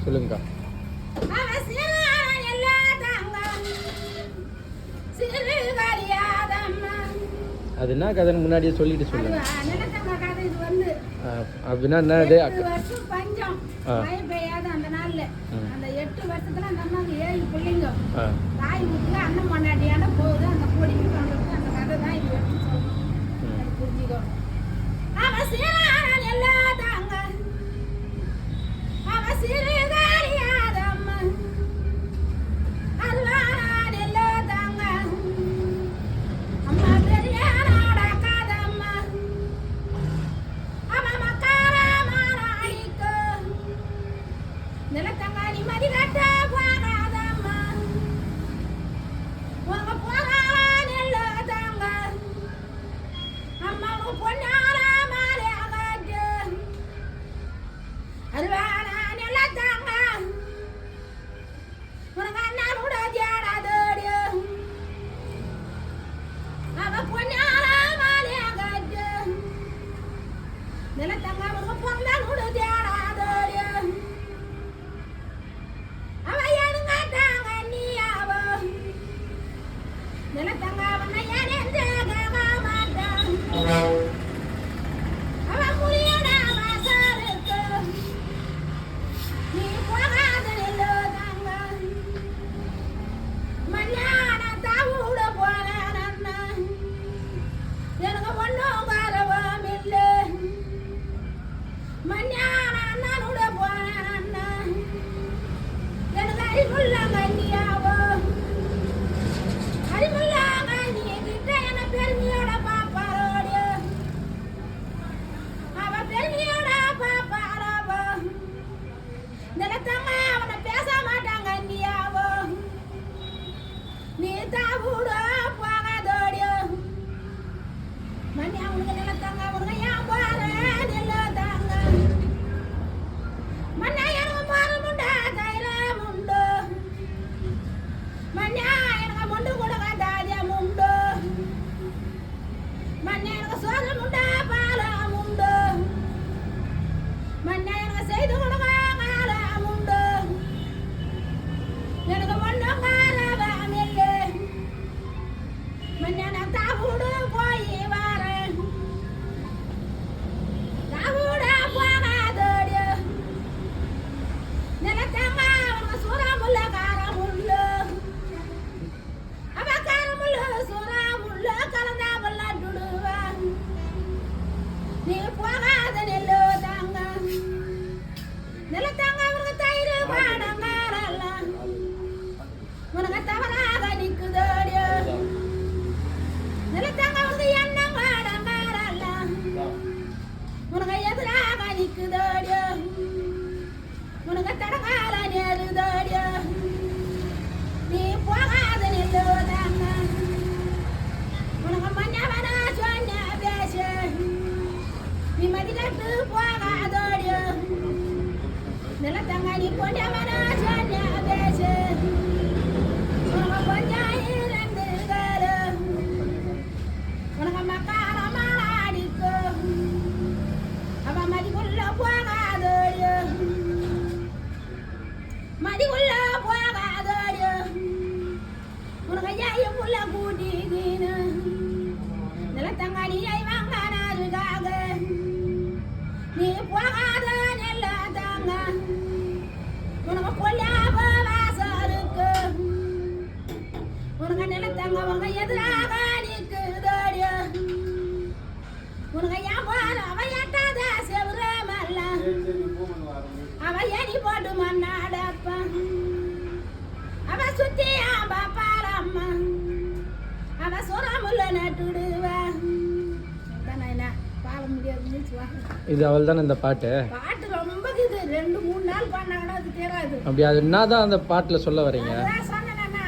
சொல்லுங்கக்கா. அது என்ன கதைன்னு முன்னாடியே சொல்லிட்டு சொல்லுங்க. அப்படின்னா என்ன இது? பஞ்சம் மழை பெய்யாத அந்த நாள்ல அந்த 8 வருஷத்துல அந்த அம்மாவுக்கு 7 பிள்ளைங்க தாய் வீட்டுல அண்ணன் மண்ணாட்டியான போகுது. அந்த கொடிக்கு பண்றது அந்த கதை தான் இது எடுத்து சொல்லணும். புரிஞ்சுக்கோ. அவன் சீரான எல்லா தாங்க அவன் சிறுகாரியாதம்மா அல்வான எல்லா தாங்க அம்மா பெரிய நாடகாதம்மா அவன் மக்கார மாறாடிக்கு நிலத்தங்காடி மதிகட்ட போகாதம்மா உங்க போகாத நெல்ல தாங்க அம்மாவுக்கு பொன்னார மாலை அகட்டு அல்வான நெல்ல தாங்க உனக்கு அண்ணாரோட ஜாடாதோடு அவ பொன்னார மாலை அகட்டு நிலத்தங்க உங்க பொங்கலோட ஜாடாதோடு அவ எடுங்கட்டாங்க நீ அவ நிலத்தங்க உன்னை ஏனென்றேக மாட்டான் அவ முறியட வாசலுக்கு நீ போகாத நில்லு தாங்க மண்ணான தாவூட போனேன் அண்ணா எனக்கு ஒன்றும் வரவும் இல்லை மண்ணான அண்ணனோட போனேன் அண்ணா எனக்கு அறிவுள்ள கண்ணியாவோ அறிவுள்ள கண்ணிய கிட்ட என்ன பெருமையோட பாப்பாரோடு அவ பெருமையோட பாப்பாராவோ நிலத்தம்மா அவனை பேச மாட்டாங்க கண்ணியாவோ நீ தாவூட போகாதோடு மண்ணி அவனுக்கு நிலத்தங்க அவனுக்கு ஏன் போற நெல்ல தாங்க மண்ணா எனக்கு மாறுமுண்டா தைலம் உண்டு மண்ணா எனக்கு முண்டு கொடுக்க தாஜம் உண்டு மண்ணா எனக்கு சோறு முண்டா பாலம் உண்டு மண்ணா எனக்கு செய்து கொடுக்க காலம் உண்டு எனக்கு ஒன்றும் காரவம் இல்லை மண்ணா நான் தாவூடு போய் வரேன் தாவூட போகாதோடு நிலத்தங்க அவங்க சூறாமுள்ள காரமுள்ளு அவ காரமுள்ளு சூறாமுள்ளு கலந்தா விளாட்டுடுவேன் நீ போகாத நெல்லு தாங்க நிலத்தங்க அவருக்கு தயிர் பாடங்காரெல்லாம் உனக்கு தவறாக நிக்குதோடு நிலத்தங்க அவருக்கு எண்ணம் பாடங்காரெல்லாம் உனக்கு எதிராக நிக்குதோடு உனக்கு தடகால நேருதோடு நீ போகாத நெல்லு தாங்க உனக்கு மன்னவன சொன்ன பேசு நீ மதிலட்டு போகாதோடு நிலத்தங்க நீ பொன்னவன சொன்ன பேசு உனக்கு கொஞ்சம் இருந்து கேளு உனக்கு மக்கார மாளாடிக்கு அவ மதிக்குள்ள போகாதோடு மதிக்குள்ள போகாதோடு உனக்கு ஐயம் உள்ள கூட்டிக்கின்னு நிலத்தங்காடியை வாங்கினாருக்காக நீ போகாத நெல்ல தாங்க உனக்கு பொல்லாப வாசலுக்கு உனக்கு நிலத்தங்க உனக்கு எதிராக நிற்குதோடு உனக்கு ஏன் போற அவ எட்டாத செவரமல்ல அவ எரி போட்டு மண்ணாடப்ப அவ சுத்தி பாப்பாரம்மா அவ சுரமுள்ள நட்டுடுவா பால முடியாது. இது அவள் தானே இந்த பாட்டு? பாட்டு ரொம்ப இது 2-3 நாள் பாடினாங்கன்னா அது தெரியாது. அப்படி அது என்னதான் அந்த பாட்டில் சொல்ல வரீங்க? சொன்னேன்னா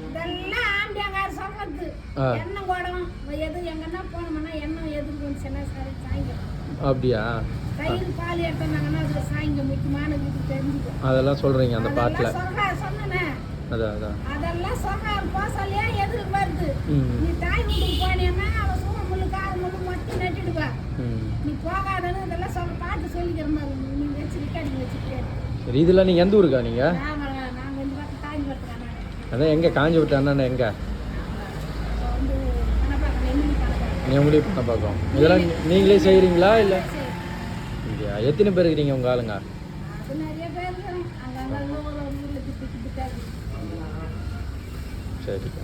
இதெல்லாம் ஆம்பியாங்கார் சொல்றது எண்ணெய் குடம் எது எங்கன்னா போனோம்னா எண்ணெய் எதுக்கு கொஞ்சம் சின்ன சாயங்காலம் அப்படியா? தயிர் பால் எடுத்தாங்கன்னா அதுல சாயங்காலம் முக்கியமான இது தெரிஞ்சுக்கும். அதெல்லாம் சொல்றீங்க அந்த பாட்டில்? சொன்னேனே அதெல்லாம் சொல்றாரு போசலையா எதுக்கு வருது. நீ தாய் வீட்டுக்கு போனேன்னா அவ சூழமுள்ளு காரமுள்ளு மட்டும் நட்டுடுவா. நீ போகாதன்னு இதெல்லாம் பாட்டு சொல்லிக்கிற மாதிரி நீ வச்சு ரெக்கார்டிங் வச்சுக்கிட்டே. சரி இதெல்லாம் நீங்கள் எந்த ஊருக்கா நீங்கள்? நாங்கள் இந்த பக்கம் காஞ்சிபுரத்துக்கு அதான் எங்கே காஞ்சிபுரத்து அண்ணா எங்கே? வந்து கணப்பாக்கம் நெம்மணி கணப்பாக்கம். நெம்மடி பண்ண பார்க்கும். இதெல்லாம் நீங்களே செய்கிறீங்களா இல்லை? இல்லையா? எத்தனை பேர் இருக்கிறீங்க உங்கள் ஆளுங்க? அது நிறைய பேர் இருக்கிறோம். அங்கங்கே ஒரு ஊரில் திட்டு திட்டாது. சரிக்கா.